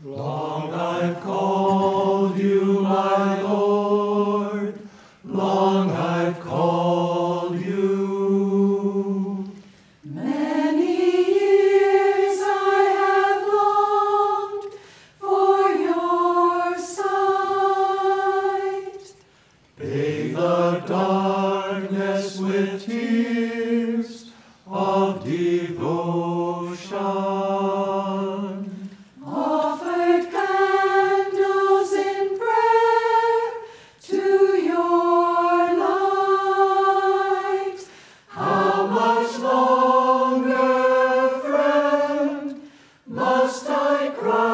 Long I've called you, my Lord, long I've called you. Many years I have longed for your sight. Bathe the darkness with tears of devotion. Offered candles in prayer to your light. How much longer, friend, must I cry?